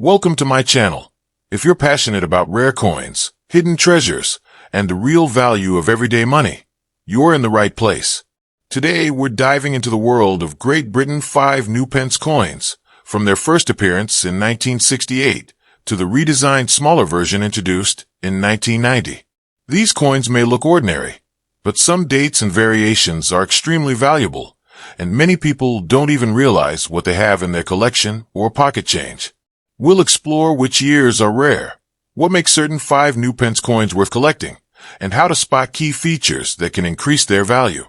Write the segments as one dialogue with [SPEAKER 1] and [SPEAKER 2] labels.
[SPEAKER 1] Welcome to my channel. If you're passionate about rare coins, hidden treasures, and the real value of everyday money, you're in the right place. Today, we're diving into the world of Great Britain 5 new pence coins, from their first appearance in 1968 to the redesigned smaller version introduced in 1990. These coins may look ordinary, but some dates and variations are extremely valuable, and many people don't even realize what they have in their collection or pocket change. We'll explore which years are rare, what makes certain 5 new pence coins worth collecting, and how to spot key features that can increase their value.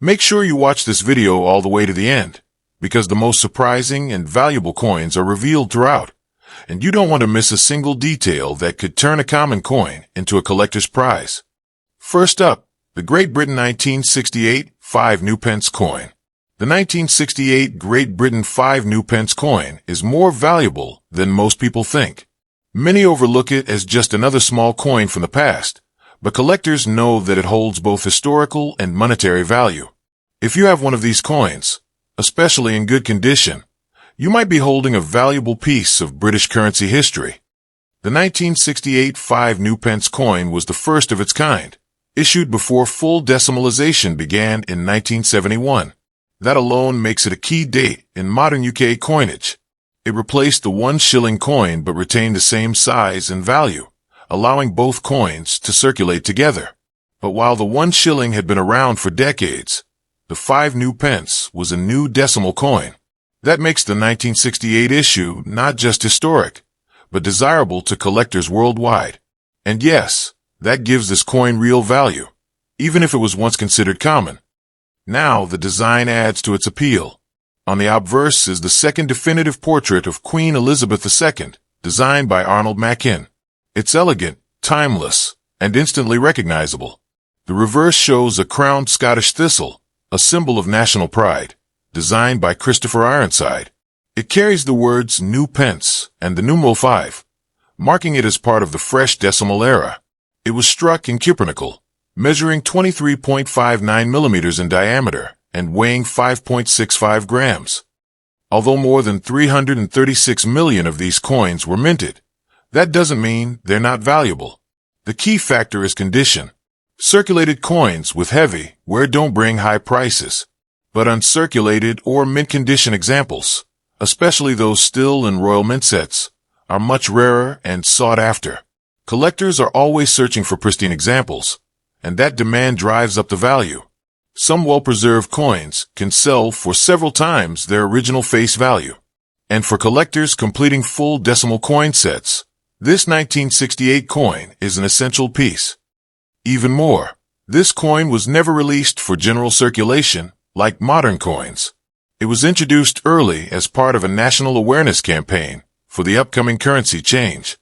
[SPEAKER 1] Make sure you watch this video all the way to the end, because the most surprising and valuable coins are revealed throughout, and you don't want to miss a single detail that could turn a common coin into a collector's prize. First up, the Great Britain 1968 5 new pence coin. The 1968 Great Britain 5 new pence coin is more valuable than most people think. Many overlook it as just another small coin from the past, but collectors know that it holds both historical and monetary value. If you have one of these coins, especially in good condition, you might be holding a valuable piece of British currency history. The 1968 5 new pence coin was the first of its kind, issued before full decimalization began in 1971. That alone makes it a key date in modern UK coinage. It replaced the 1 shilling coin but retained the same size and value, allowing both coins to circulate together. But while the 1 shilling had been around for decades, the 5 new pence was a new decimal coin. That makes the 1968 issue not just historic, but desirable to collectors worldwide. And yes, that gives this coin real value, even if it was once considered common. Now the design adds to its appeal. On the obverse is the second definitive portrait of Queen Elizabeth II, designed by Arnold Machin. It's elegant, timeless, and instantly recognizable. The reverse shows a crowned Scottish thistle, a symbol of national pride, designed by Christopher Ironside. It carries the words new pence and the numeral 5, marking it as part of the fresh decimal era. It was struck in cupronickel, measuring 23.59 millimeters in diameter and weighing 5.65 grams. Although more than 336 million of these coins were minted, that doesn't mean they're not valuable. The key factor is condition. Circulated coins with heavy wear don't bring high prices, but uncirculated or mint condition examples, especially those still in royal mint sets, are much rarer and sought after. Collectors are always searching for pristine examples, and that demand drives up the value. Some well-preserved coins can sell for several times their original face value. And for collectors completing full decimal coin sets, this 1968 coin is an essential piece. Even more, this coin was never released for general circulation like modern coins. It was introduced early as part of a national awareness campaign for the upcoming currency change.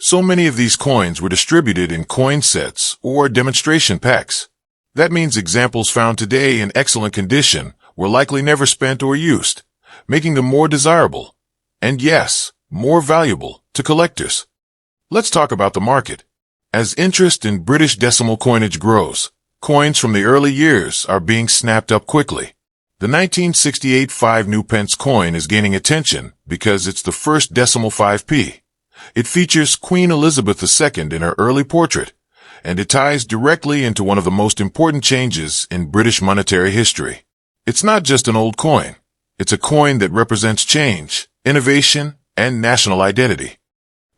[SPEAKER 1] So many of these coins were distributed in coin sets or demonstration packs. That means examples found today in excellent condition were likely never spent or used, making them more desirable, and yes, more valuable to collectors. Let's talk about the market. As interest in British decimal coinage grows, coins from the early years are being snapped up quickly. The 1968 5 new pence coin is gaining attention because it's the first decimal 5p. It features Queen Elizabeth II in her early portrait, and it ties directly into one of the most important changes in British monetary history. It's not just an old coin. It's a coin that represents change, innovation, and national identity.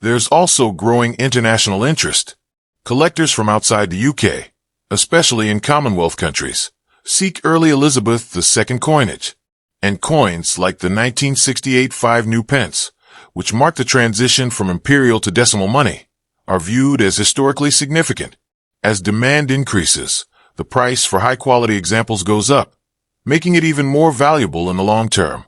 [SPEAKER 1] There's also growing international interest. Collectors from outside the UK, especially in Commonwealth countries, seek early Elizabeth II coinage, and coins like the 1968 5 new pence, which mark the transition from imperial to decimal money, are viewed as historically significant. As demand increases, the price for high-quality examples goes up, making it even more valuable in the long term.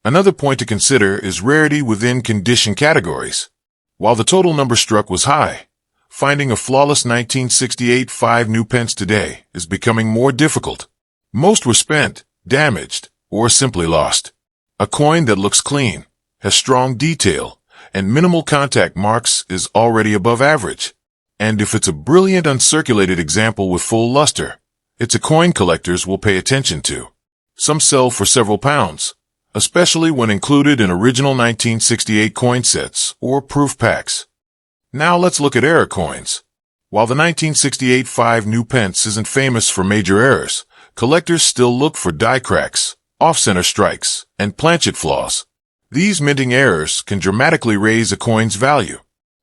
[SPEAKER 1] Another point to consider is rarity within condition categories. While the total number struck was high, finding a flawless 1968 5 new pence today is becoming more difficult. Most were spent, damaged, or simply lost. A coin that looks clean, has strong detail, and minimal contact marks is already above average. And if it's a brilliant uncirculated example with full luster, it's a coin collectors will pay attention to. Some sell for several pounds, especially when included in original 1968 coin sets or proof packs. Now let's look at error coins. While the 1968 5 new pence isn't famous for major errors, collectors still look for die cracks, off-center strikes, and planchet flaws. These minting errors can dramatically raise a coin's value.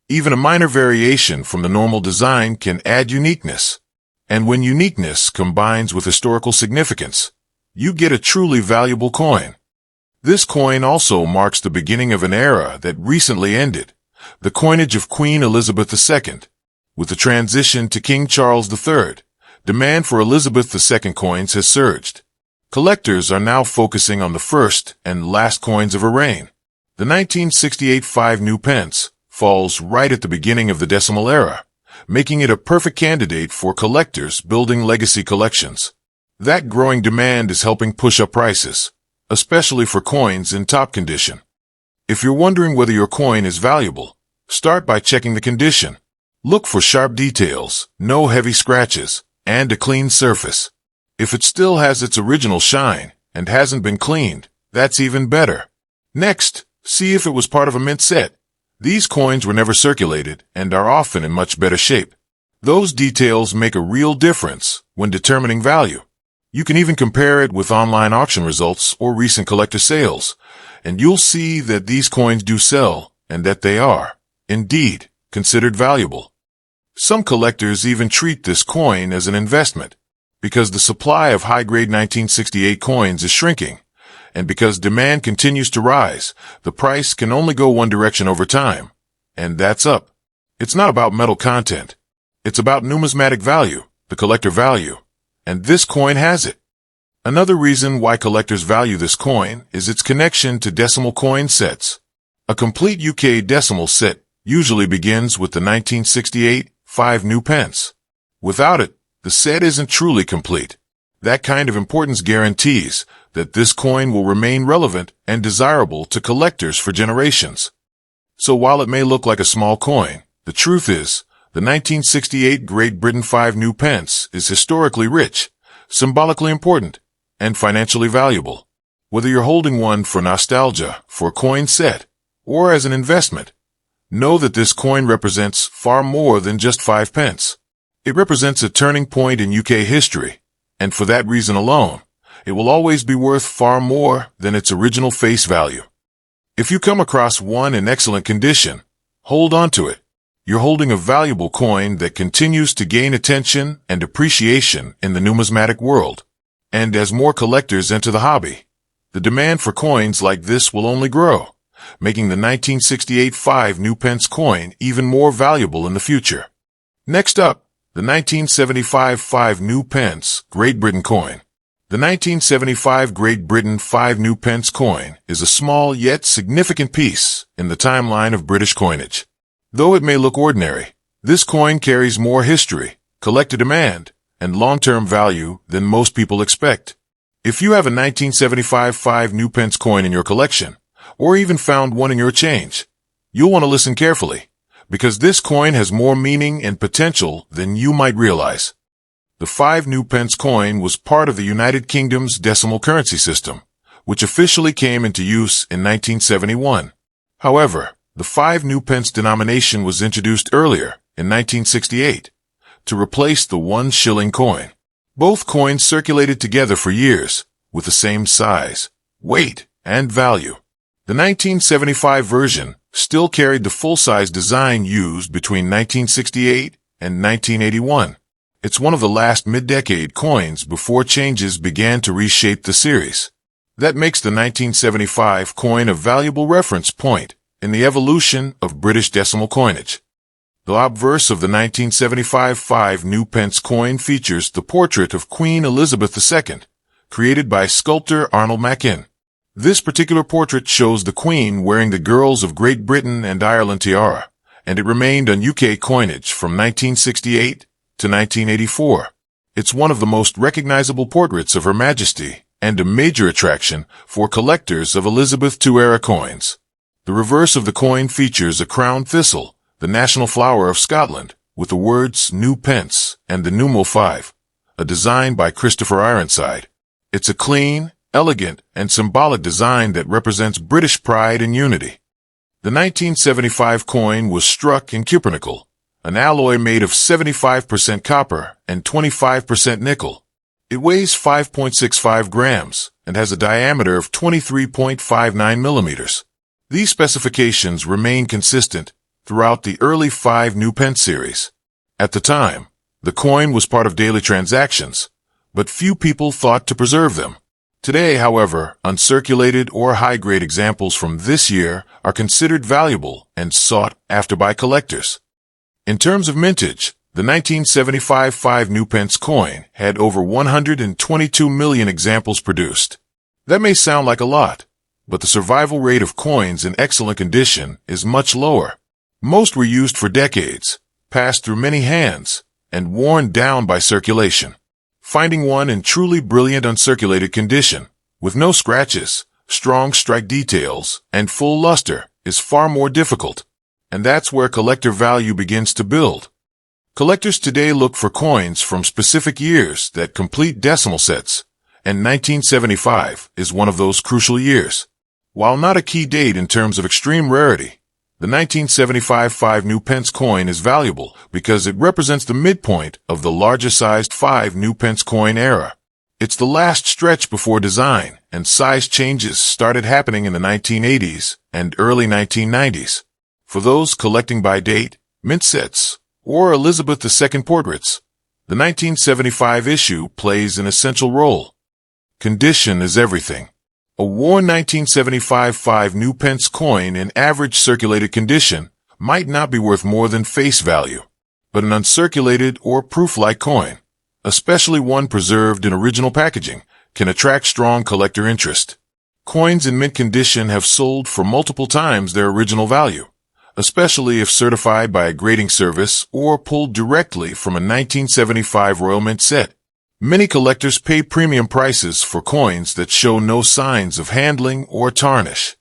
[SPEAKER 1] Even a minor variation from the normal design can add uniqueness. And when uniqueness combines with historical significance, you get a truly valuable coin. This coin also marks the beginning of an era that recently ended, the coinage of Queen Elizabeth II. With the transition to King Charles III, demand for Elizabeth II coins has surged. Collectors are now focusing on the first and last coins of her reign. The 1968 5 new pence falls right at the beginning of the decimal era, making it a perfect candidate for collectors building legacy collections. That growing demand is helping push up prices, especially for coins in top condition. If you're wondering whether your coin is valuable, start by checking the condition. Look for sharp details, no heavy scratches, and a clean surface. If it still has its original shine and hasn't been cleaned, that's even better. Next, see if it was part of a mint set. These coins were never circulated and are often in much better shape. Those details make a real difference when determining value. You can even compare it with online auction results or recent collector sales, and you'll see that these coins do sell and that they are, indeed, considered valuable. Some collectors even treat this coin as an investment, because the supply of high-grade 1968 coins is shrinking, and because demand continues to rise, the price can only go one direction over time, and that's up. It's not about metal content. It's about numismatic value, the collector value, and this coin has it. Another reason why collectors value this coin is its connection to decimal coin sets. A complete UK decimal set usually begins with the 1968 5 new pence. Without it, the set isn't truly complete. That kind of importance guarantees that this coin will remain relevant and desirable to collectors for generations. So while it may look like a small coin, the truth is, the 1968 Great Britain 5 new pence is historically rich, symbolically important, and financially valuable. Whether you're holding one for nostalgia, for a coin set, or as an investment, know that this coin represents far more than just 5 pence. It represents a turning point in UK history, and for that reason alone, it will always be worth far more than its original face value. If you come across one in excellent condition, hold on to it. You're holding a valuable coin that continues to gain attention and appreciation in the numismatic world. And as more collectors enter the hobby, the demand for coins like this will only grow, making the 1968 5 new pence coin even more valuable in the future. Next up, the 1975 5 new pence Great Britain coin. The 1975 Great Britain 5 new pence coin is a small yet significant piece in the timeline of British coinage. Though it may look ordinary, this coin carries more history, collector demand, and long-term value than most people expect. If you have a 1975 5 new pence coin in your collection, or even found one in your change, you'll want to listen carefully, because this coin has more meaning and potential than you might realize. The 5 new pence coin was part of the United Kingdom's decimal currency system, which officially came into use in 1971. However, the 5 new pence denomination was introduced earlier, in 1968, to replace the 1 shilling coin. Both coins circulated together for years, with the same size, weight, and value. The 1975 version still carried the full-size design used between 1968 and 1981. It's one of the last mid-decade coins before changes began to reshape the series. That makes the 1975 coin a valuable reference point in the evolution of British decimal coinage. The obverse of the 1975 5 new pence coin features the portrait of Queen Elizabeth II, created by sculptor Arnold Machin. This particular portrait shows the Queen wearing the Girls of Great Britain and Ireland tiara, and it remained on UK coinage from 1968 to 1984. It's one of the most recognizable portraits of Her Majesty and a major attraction for collectors of Elizabeth II-era coins. The reverse of the coin features a crown thistle, the national flower of Scotland, with the words New Pence and the numeral 5, a design by Christopher Ironside. It's a clean, elegant, and symbolic design that represents British pride and unity. The 1975 coin was struck in cupronickel, an alloy made of 75% copper and 25% nickel. It weighs 5.65 grams and has a diameter of 23.59 millimeters. These specifications remain consistent throughout the early 5 new pence series. At the time, the coin was part of daily transactions, but few people thought to preserve them. Today, however, uncirculated or high-grade examples from this year are considered valuable and sought after by collectors. In terms of mintage, the 1975 5 new pence coin had over 122 million examples produced. That may sound like a lot, but the survival rate of coins in excellent condition is much lower. Most were used for decades, passed through many hands, and worn down by circulation. Finding one in truly brilliant uncirculated condition, with no scratches, strong strike details, and full luster, is far more difficult. And that's where collector value begins to build. Collectors today look for coins from specific years that complete decimal sets, and 1975 is one of those crucial years. While not a key date in terms of extreme rarity, the 1975 5 new pence coin is valuable because it represents the midpoint of the larger-sized 5 new pence coin era. It's the last stretch before design and size changes started happening in the 1980s and early 1990s. For those collecting by date, mint sets, or Elizabeth II portraits, the 1975 issue plays an essential role. Condition is everything. A worn 1975 5 new pence coin in average circulated condition might not be worth more than face value, but an uncirculated or proof-like coin, especially one preserved in original packaging, can attract strong collector interest. Coins in mint condition have sold for multiple times their original value, especially if certified by a grading service or pulled directly from a 1975 Royal Mint set. Many collectors pay premium prices for coins that show no signs of handling or tarnish.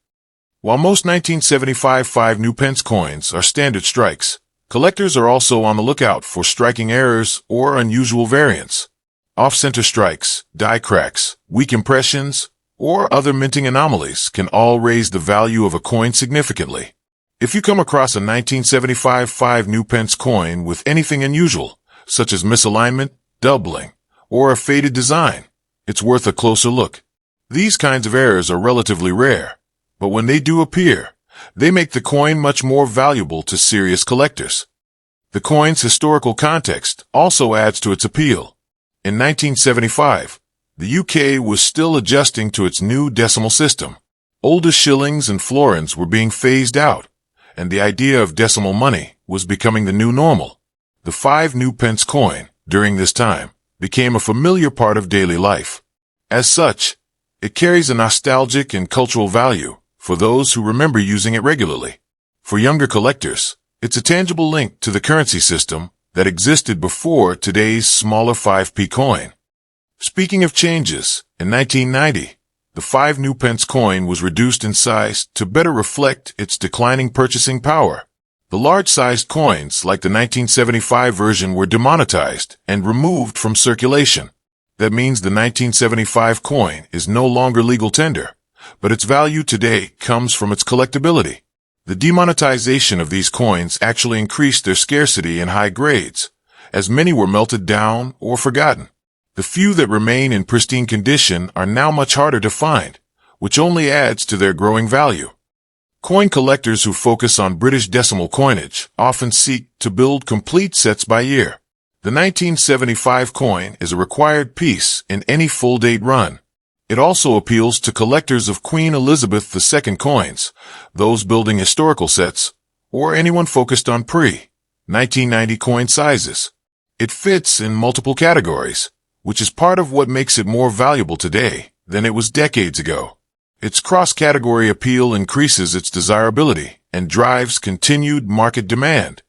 [SPEAKER 1] While most 1975 5 new pence coins are standard strikes, collectors are also on the lookout for striking errors or unusual variants. Off-center strikes, die cracks, weak impressions, or other minting anomalies can all raise the value of a coin significantly. If you come across a 1975 5 new pence coin with anything unusual, such as misalignment, doubling, or a faded design, it's worth a closer look. These kinds of errors are relatively rare, but when they do appear, they make the coin much more valuable to serious collectors. The coin's historical context also adds to its appeal. In 1975, the UK was still adjusting to its new decimal system. Older shillings and florins were being phased out, and the idea of decimal money was becoming the new normal. The 5 new pence coin, during this time, became a familiar part of daily life. As such, it carries a nostalgic and cultural value for those who remember using it regularly. For younger collectors, it's a tangible link to the currency system that existed before today's smaller 5p coin. Speaking of changes, in 1990, the 5 new pence coin was reduced in size to better reflect its declining purchasing power. The large-sized coins, like the 1975 version, were demonetized and removed from circulation. That means the 1975 coin is no longer legal tender, but its value today comes from its collectability. The demonetization of these coins actually increased their scarcity in high grades, as many were melted down or forgotten. The few that remain in pristine condition are now much harder to find, which only adds to their growing value. Coin collectors who focus on British decimal coinage often seek to build complete sets by year. The 1975 coin is a required piece in any full-date run. It also appeals to collectors of Queen Elizabeth II coins, those building historical sets, or anyone focused on pre-1990 coin sizes. It fits in multiple categories, which is part of what makes it more valuable today than it was decades ago. Its cross-category appeal increases its desirability and drives continued market demand.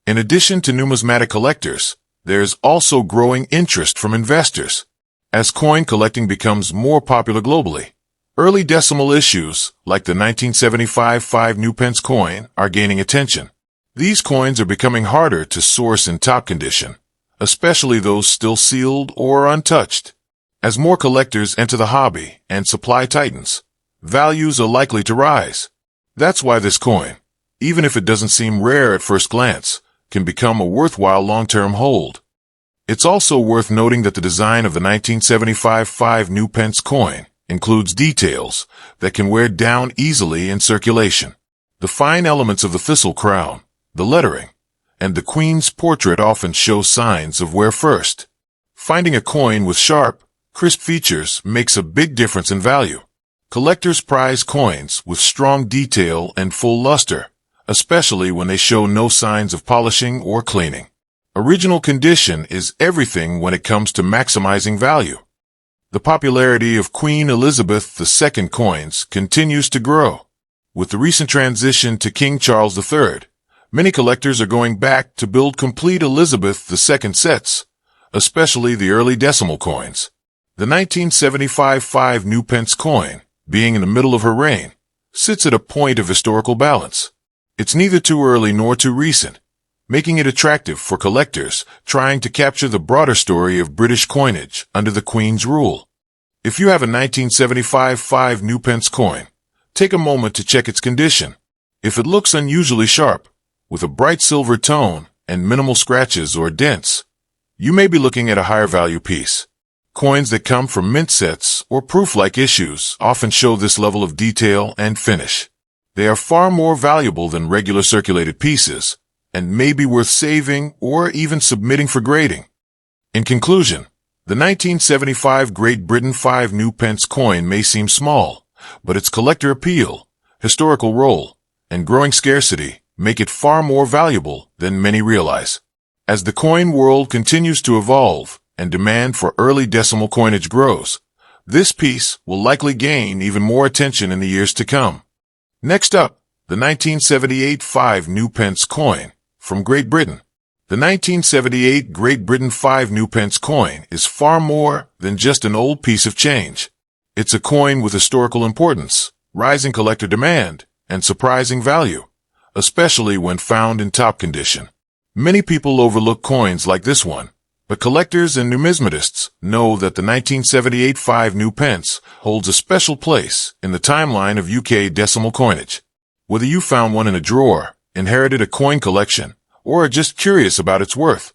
[SPEAKER 1] In addition to numismatic collectors, there is also growing interest from investors. As coin collecting becomes more popular globally, early decimal issues, like the 1975 5 new pence coin, are gaining attention. These coins are becoming harder to source in top condition, especially those still sealed or untouched. As more collectors enter the hobby and supply tightens, values are likely to rise. That's why this coin, even if it doesn't seem rare at first glance, can become a worthwhile long-term hold. It's also worth noting that the design of the 1975 5 new pence coin includes details that can wear down easily in circulation. The fine elements of the thistle crown, the lettering, and the Queen's portrait often show signs of wear first. Finding a coin with sharp, crisp features makes a big difference in value. Collectors prize coins with strong detail and full luster, especially when they show no signs of polishing or cleaning. Original condition is everything when it comes to maximizing value. The popularity of Queen Elizabeth II coins continues to grow. With the recent transition to King Charles III, many collectors are going back to build complete Elizabeth II sets, especially the early decimal coins. The 1975 5 new pence coin, being in the middle of her reign, sits at a point of historical balance. It's neither too early nor too recent, making it attractive for collectors trying to capture the broader story of British coinage under the Queen's rule. If you have a 1975 5 new pence coin, take a moment to check its condition. If it looks unusually sharp, with a bright silver tone and minimal scratches or dents, you may be looking at a higher value piece. Coins that come from mint sets or proof-like issues often show this level of detail and finish. They are far more valuable than regular circulated pieces, and may be worth saving or even submitting for grading. In conclusion, the 1975 Great Britain 5 new pence coin may seem small, but its collector appeal, historical role, and growing scarcity make it far more valuable than many realize. As the coin world continues to evolve and demand for early decimal coinage grows, this piece will likely gain even more attention in the years to come. Next up, the 1978 5 new pence coin from Great Britain. The 1978 Great Britain 5 new pence coin is far more than just an old piece of change. It's a coin with historical importance, rising collector demand, and surprising value, especially when found in top condition. Many people overlook coins like this one, but collectors and numismatists know that the 1978 5 new pence holds a special place in the timeline of UK decimal coinage. Whether you found one in a drawer, inherited a coin collection, or are just curious about its worth,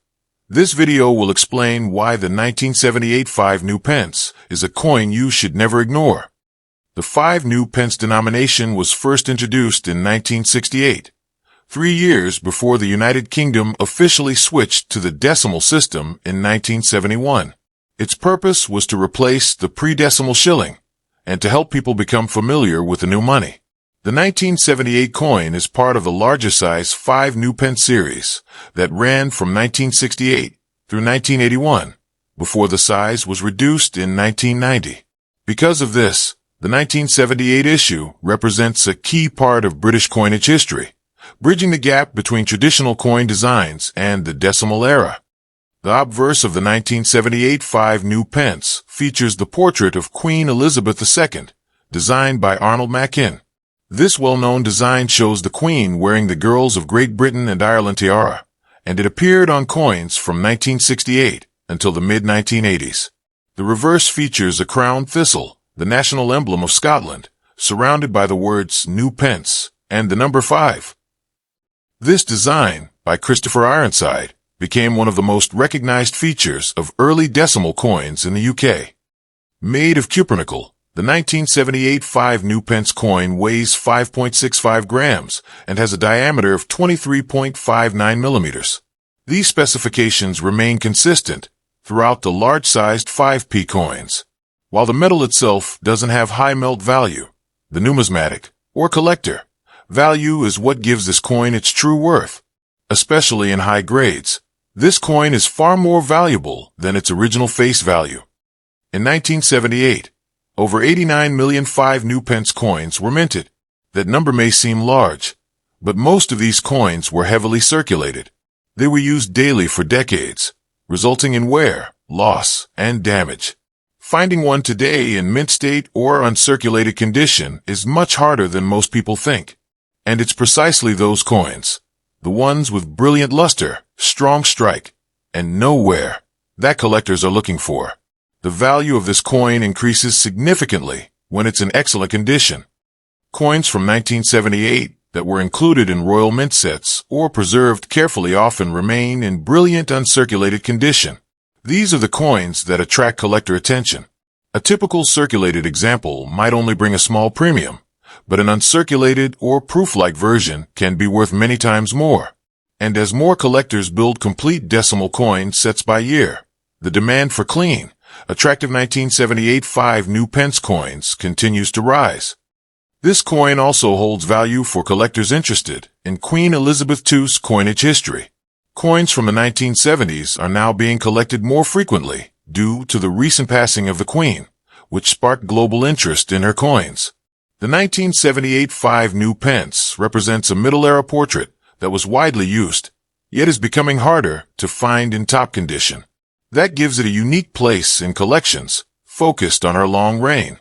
[SPEAKER 1] this video will explain why the 1978 5 new pence is a coin you should never ignore. The 5 new pence denomination was first introduced in 1968. 3 years before the United Kingdom officially switched to the decimal system in 1971. Its purpose was to replace the pre-decimal shilling and to help people become familiar with the new money. The 1978 coin is part of the larger size 5 new pence series that ran from 1968 through 1981, before the size was reduced in 1990. Because of this, the 1978 issue represents a key part of British coinage history, bridging the gap between traditional coin designs and the decimal era. The obverse of the 1978 5 new pence features the portrait of Queen Elizabeth II, designed by Arnold Mackin. This well-known design shows the Queen wearing the Girls of Great Britain and Ireland tiara, and it appeared on coins from 1968 until the mid-1980s. The reverse features a crowned thistle, the national emblem of Scotland, surrounded by the words New Pence and the number 5. This design, by Christopher Ironside, became one of the most recognized features of early decimal coins in the UK. Made of cupronickel, the 1978 5 new pence coin weighs 5.65 grams and has a diameter of 23.59 millimeters. These specifications remain consistent throughout the large-sized 5p coins. While the metal itself doesn't have high melt value, the numismatic, or collector, value is what gives this coin its true worth. Especially in high grades, this coin is far more valuable than its original face value. In 1978, over 89 million 5 new pence coins were minted. That number may seem large, but most of these coins were heavily circulated. They were used daily for decades, resulting in wear, loss, and damage. Finding one today in mint state or uncirculated condition is much harder than most people think. And it's precisely those coins, the ones with brilliant luster, strong strike, and no wear, that collectors are looking for. The value of this coin increases significantly when it's in excellent condition. Coins from 1978 that were included in royal mint sets or preserved carefully often remain in brilliant uncirculated condition. These are the coins that attract collector attention. A typical circulated example might only bring a small premium, but an uncirculated or proof-like version can be worth many times more. And as more collectors build complete decimal coin sets by year, the demand for clean, attractive 1978 5 new pence coins continues to rise. This coin also holds value for collectors interested in Queen Elizabeth II's coinage history. Coins from the 1970s are now being collected more frequently due to the recent passing of the Queen, which sparked global interest in her coins. The 1978 5 new pence represents a middle-era portrait that was widely used, yet is becoming harder to find in top condition. That gives it a unique place in collections, focused on her long reign.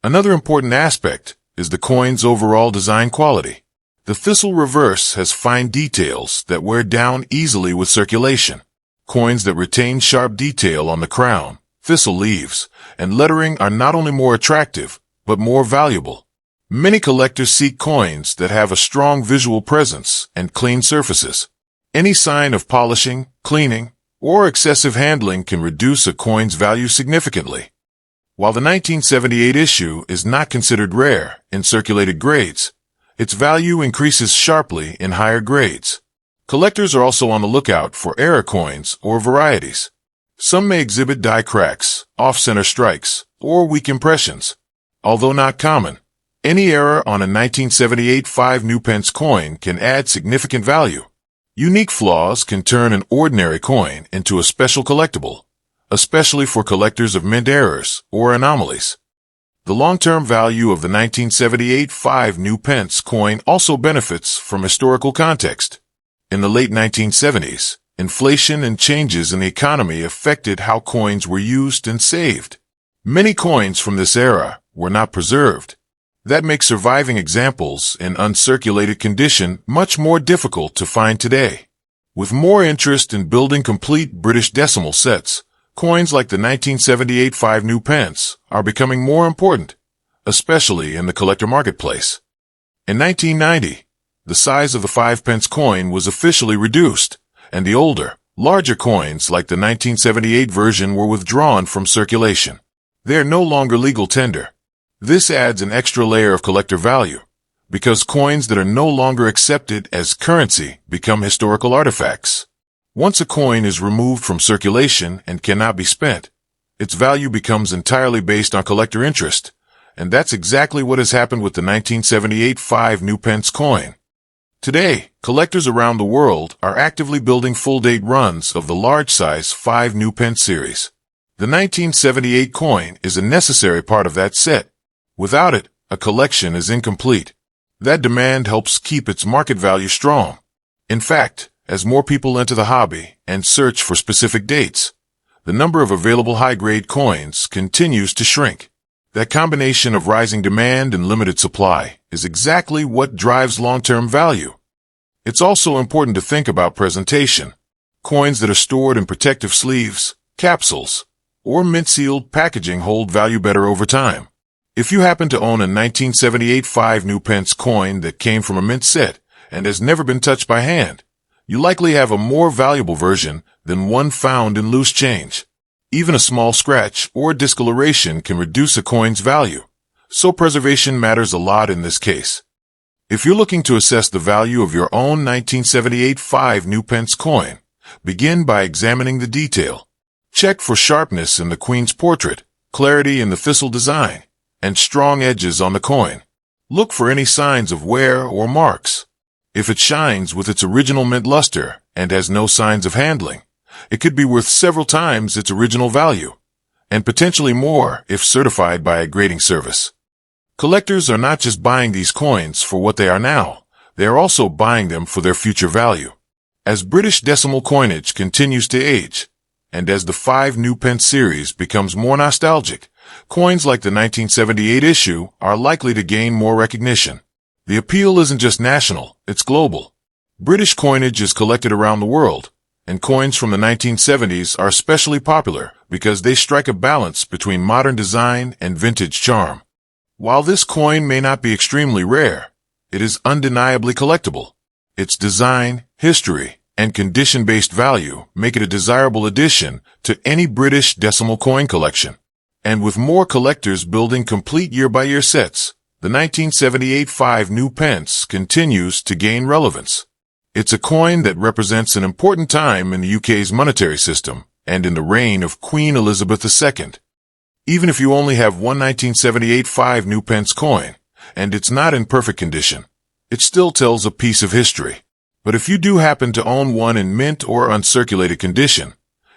[SPEAKER 1] Another important aspect is the coin's overall design quality. The thistle reverse has fine details that wear down easily with circulation. Coins that retain sharp detail on the crown, thistle leaves, and lettering are not only more attractive, but more valuable. Many collectors seek coins that have a strong visual presence and clean surfaces. Any sign of polishing, cleaning, or excessive handling can reduce a coin's value significantly. While the 1978 issue is not considered rare in circulated grades, its value increases sharply in higher grades. Collectors are also on the lookout for error coins or varieties. Some may exhibit die cracks, off-center strikes, or weak impressions. Although not common, any error on a 1978 5 new pence coin can add significant value. Unique flaws can turn an ordinary coin into a special collectible, especially for collectors of mint errors or anomalies. The long-term value of the 1978 5 new pence coin also benefits from historical context. In the late 1970s, inflation and changes in the economy affected how coins were used and saved. Many coins from this era were not preserved. That makes surviving examples in uncirculated condition much more difficult to find today. With more interest in building complete British decimal sets, coins like the 1978 5 new pence are becoming more important, especially in the collector marketplace. In 1990, the size of the 5 pence coin was officially reduced, and the older, larger coins like the 1978 version were withdrawn from circulation. They are no longer legal tender. This adds an extra layer of collector value, because coins that are no longer accepted as currency become historical artifacts. Once a coin is removed from circulation and cannot be spent, its value becomes entirely based on collector interest, and that's exactly what has happened with the 1978 5 new pence coin. Today, collectors around the world are actively building full-date runs of the large-size 5 new pence series. The 1978 coin is a necessary part of that set. Without it, a collection is incomplete. That demand helps keep its market value strong. In fact, as more people enter the hobby and search for specific dates, the number of available high-grade coins continues to shrink. That combination of rising demand and limited supply is exactly what drives long-term value. It's also important to think about presentation. Coins that are stored in protective sleeves, capsules, or mint-sealed packaging hold value better over time. If you happen to own a 1978 5 new pence coin that came from a mint set and has never been touched by hand, you likely have a more valuable version than one found in loose change. Even a small scratch or discoloration can reduce a coin's value, so preservation matters a lot in this case. If you're looking to assess the value of your own 1978 5 new pence coin, begin by examining the detail. Check for sharpness in the Queen's portrait, clarity in the thistle design, and strong edges on the coin. Look for any signs of wear or marks. If it shines with its original mint luster and has no signs of handling, it could be worth several times its original value, and potentially more if certified by a grading service. Collectors are not just buying these coins for what they are now, they are also buying them for their future value. As British decimal coinage continues to age, and as the 5 new pence series becomes more nostalgic, coins like the 1978 issue are likely to gain more recognition. The appeal isn't just national, it's global. British coinage is collected around the world, and coins from the 1970s are especially popular because they strike a balance between modern design and vintage charm. While this coin may not be extremely rare, it is undeniably collectible. Its design, history, and condition-based value make it a desirable addition to any British decimal coin collection. And with more collectors building complete year-by-year sets, the 1978 5 new pence continues to gain relevance. It's a coin that represents an important time in the UK's monetary system and in the reign of Queen Elizabeth II. Even if you only have one 1978 5 new pence coin, and it's not in perfect condition, it still tells a piece of history. But if you do happen to own one in mint or uncirculated condition,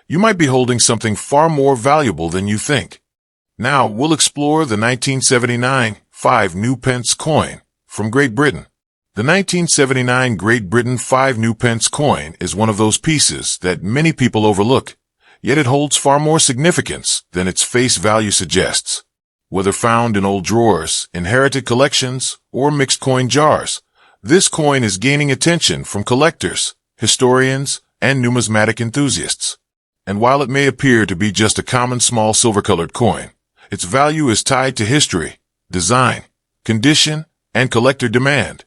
[SPEAKER 1] you might be holding something far more valuable than you think. Now we'll explore the 1979 5 new pence coin from Great Britain. The 1979 Great Britain 5 new pence coin is one of those pieces that many people overlook, yet it holds far more significance than its face value suggests. Whether found in old drawers, inherited collections, or mixed coin jars, this coin is gaining attention from collectors, historians, and numismatic enthusiasts. And while it may appear to be just a common small silver-colored coin, its value is tied to history, design, condition, and collector demand.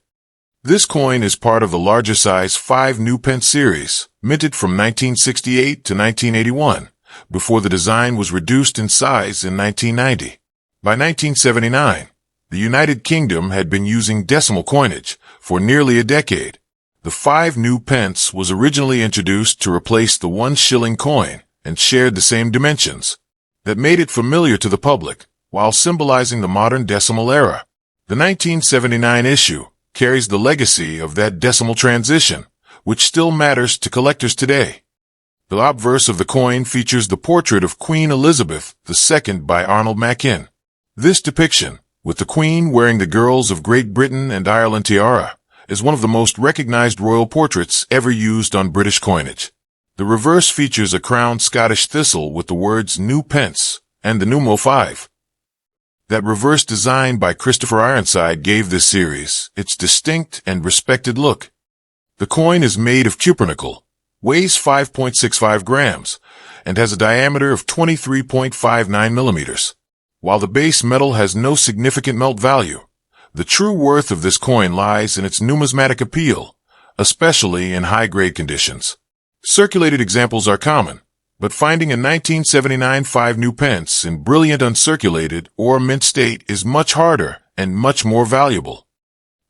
[SPEAKER 1] This coin is part of the larger size 5 new pence series, minted from 1968 to 1981, before the design was reduced in size in 1990. By 1979, the United Kingdom had been using decimal coinage for nearly a decade. The 5 new pence was originally introduced to replace the 1 shilling coin and shared the same dimensions. That made it familiar to the public, while symbolizing the modern decimal era. The 1979 issue carries the legacy of that decimal transition, which still matters to collectors today. The obverse of the coin features the portrait of Queen Elizabeth II by Arnold Machin. This depiction, with the Queen wearing the Girls of Great Britain and Ireland tiara, is one of the most recognized royal portraits ever used on British coinage. The reverse features a crowned Scottish thistle with the words New Pence and the numeral 5. That reverse design by Christopher Ironside gave this series its distinct and respected look. The coin is made of cupronickel, weighs 5.65 grams, and has a diameter of 23.59 millimeters. While the base metal has no significant melt value, the true worth of this coin lies in its numismatic appeal, especially in high-grade conditions. Circulated examples are common, but finding a 1979 5 new pence in brilliant uncirculated or mint state is much harder and much more valuable.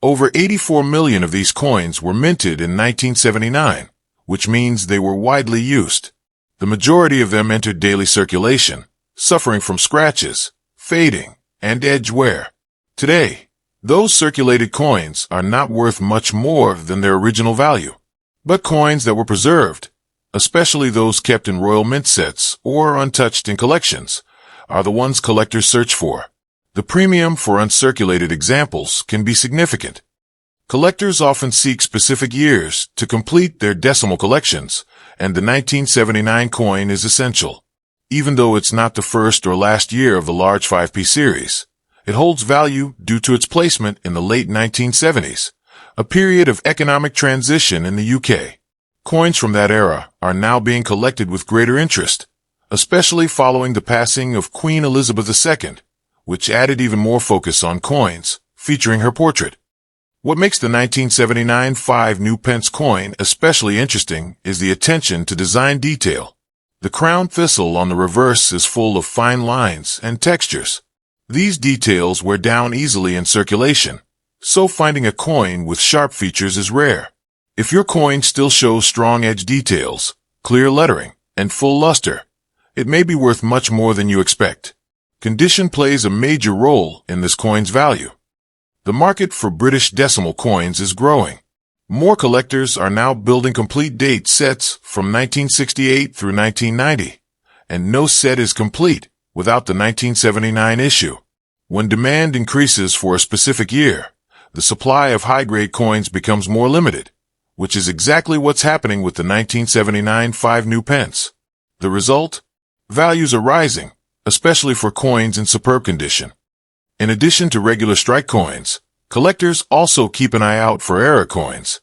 [SPEAKER 1] Over 84 million of these coins were minted in 1979, which means they were widely used. The majority of them entered daily circulation, suffering from scratches, fading, and edge wear. Today, those circulated coins are not worth much more than their original value. But coins that were preserved, especially those kept in royal mint sets or untouched in collections, are the ones collectors search for. The premium for uncirculated examples can be significant. Collectors often seek specific years to complete their decimal collections, and the 1979 coin is essential. Even though it's not the first or last year of the large 5p series, it holds value due to its placement in the late 1970s. A period of economic transition in the UK. Coins from that era are now being collected with greater interest, especially following the passing of Queen Elizabeth II, which added even more focus on coins featuring her portrait. What makes the 1979 5 new pence coin especially interesting is the attention to design detail. The crown thistle on the reverse is full of fine lines and textures. These details wear down easily in circulation, so finding a coin with sharp features is rare. If your coin still shows strong edge details, clear lettering, and full luster, it may be worth much more than you expect. Condition plays a major role in this coin's value. The market for British decimal coins is growing. More collectors are now building complete date sets from 1968 through 1990, and no set is complete without the 1979 issue. When demand increases for a specific year, the supply of high-grade coins becomes more limited, which is exactly what's happening with the 1979 5 new pence. The result? Values are rising, especially for coins in superb condition. In addition to regular strike coins, collectors also keep an eye out for error coins.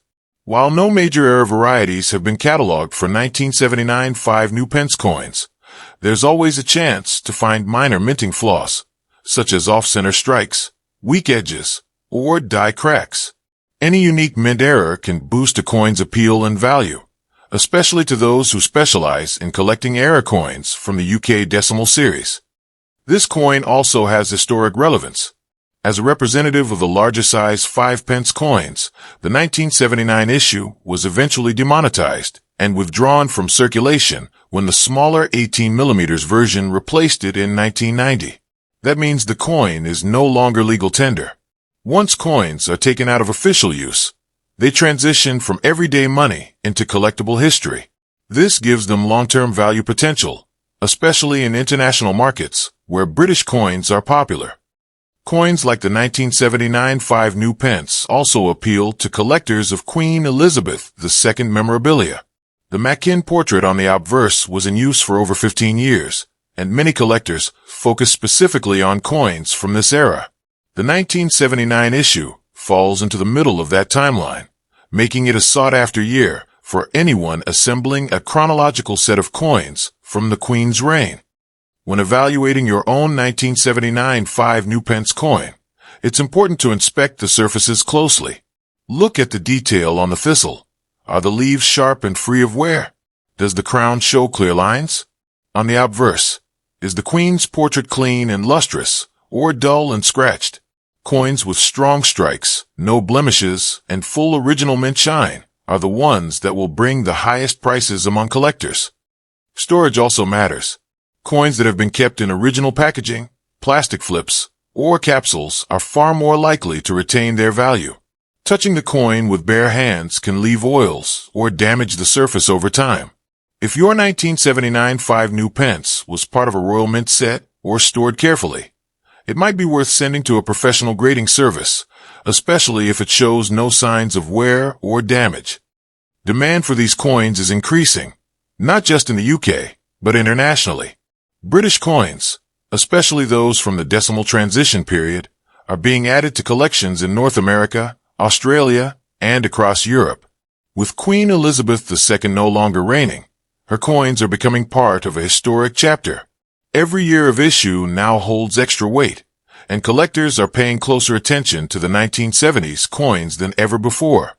[SPEAKER 1] While no major era varieties have been cataloged for 1979 5 new pence coins, there's always a chance to find minor minting flaws, such as off-center strikes, weak edges, or die cracks. Any unique mint error can boost a coin's appeal and value, especially to those who specialize in collecting error coins from the UK decimal series. This coin also has historic relevance. As a representative of the larger size 5 pence coins, the 1979 issue was eventually demonetized and withdrawn from circulation when the smaller 18mm version replaced it in 1990. That means the coin is no longer legal tender. Once coins are taken out of official use, they transition from everyday money into collectible history. This gives them long-term value potential, especially in international markets where British coins are popular. Coins like the 1979 5 new pence also appeal to collectors of Queen Elizabeth II memorabilia. The Mackin portrait on the obverse was in use for over 15 years, and many collectors focus specifically on coins from this era. The 1979 issue falls into the middle of that timeline, making it a sought-after year for anyone assembling a chronological set of coins from the Queen's reign. When evaluating your own 1979 5 new pence coin, it's important to inspect the surfaces closely. Look at the detail on the thistle. Are the leaves sharp and free of wear? Does the crown show clear lines? On the obverse, is the Queen's portrait clean and lustrous, or dull and scratched? Coins with strong strikes, no blemishes, and full original mint shine are the ones that will bring the highest prices among collectors. Storage also matters. Coins that have been kept in original packaging, plastic flips, or capsules are far more likely to retain their value. Touching the coin with bare hands can leave oils or damage the surface over time. If your 1979 5 new pence was part of a Royal Mint set or stored carefully, it might be worth sending to a professional grading service, especially if it shows no signs of wear or damage. Demand for these coins is increasing, not just in the UK, but internationally. British coins, especially those from the decimal transition period, are being added to collections in North America, Australia, and across Europe. With Queen Elizabeth II no longer reigning, her coins are becoming part of a historic chapter. Every year of issue now holds extra weight, and collectors are paying closer attention to the 1970s coins than ever before.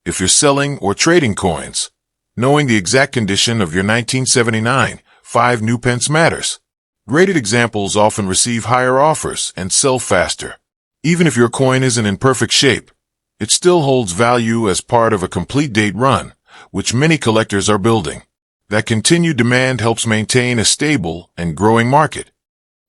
[SPEAKER 1] If you're selling or trading coins, knowing the exact condition of your 1979 5 new pence matters. Graded examples often receive higher offers and sell faster. Even if your coin isn't in perfect shape, it still holds value as part of a complete date run, which many collectors are building. That continued demand helps maintain a stable and growing market.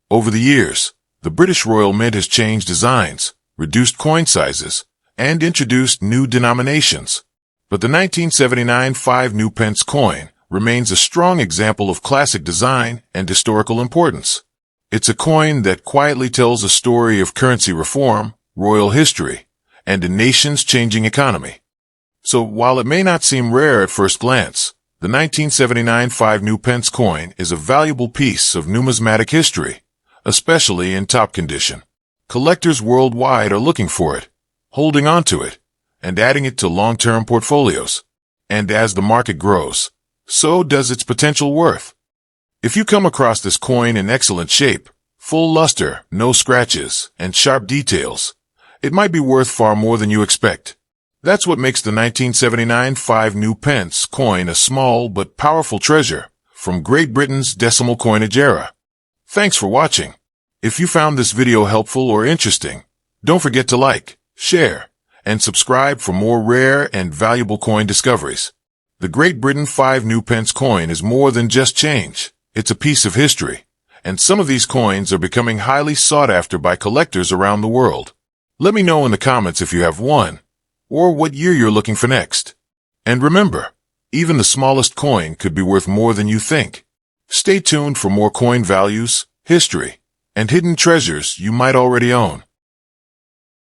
[SPEAKER 1] Over the years, the British Royal Mint has changed designs, reduced coin sizes, and introduced new denominations. But the 1979 5 new pence coin remains a strong example of classic design and historical importance. It's a coin that quietly tells a story of currency reform, royal history, and a nation's changing economy. So while it may not seem rare at first glance, the 1979 5 new pence coin is a valuable piece of numismatic history, especially in top condition. Collectors worldwide are looking for it, holding on to it, and adding it to long-term portfolios. And as the market grows, so does its potential worth. If you come across this coin in excellent shape, full luster, no scratches, and sharp details, it might be worth far more than you expect. That's what makes the 1979 5 new pence coin a small but powerful treasure from Great Britain's decimal coinage era. Thanks for watching. If you found this video helpful or interesting, don't forget to like, share, and subscribe for more rare and valuable coin discoveries. The Great Britain 5 new pence coin is more than just change. It's a piece of history, and some of these coins are becoming highly sought after by collectors around the world. Let me know in the comments if you have one, or what year you're looking for next. And remember, even the smallest coin could be worth more than you think. Stay tuned for more coin values, history, and hidden treasures you might already own.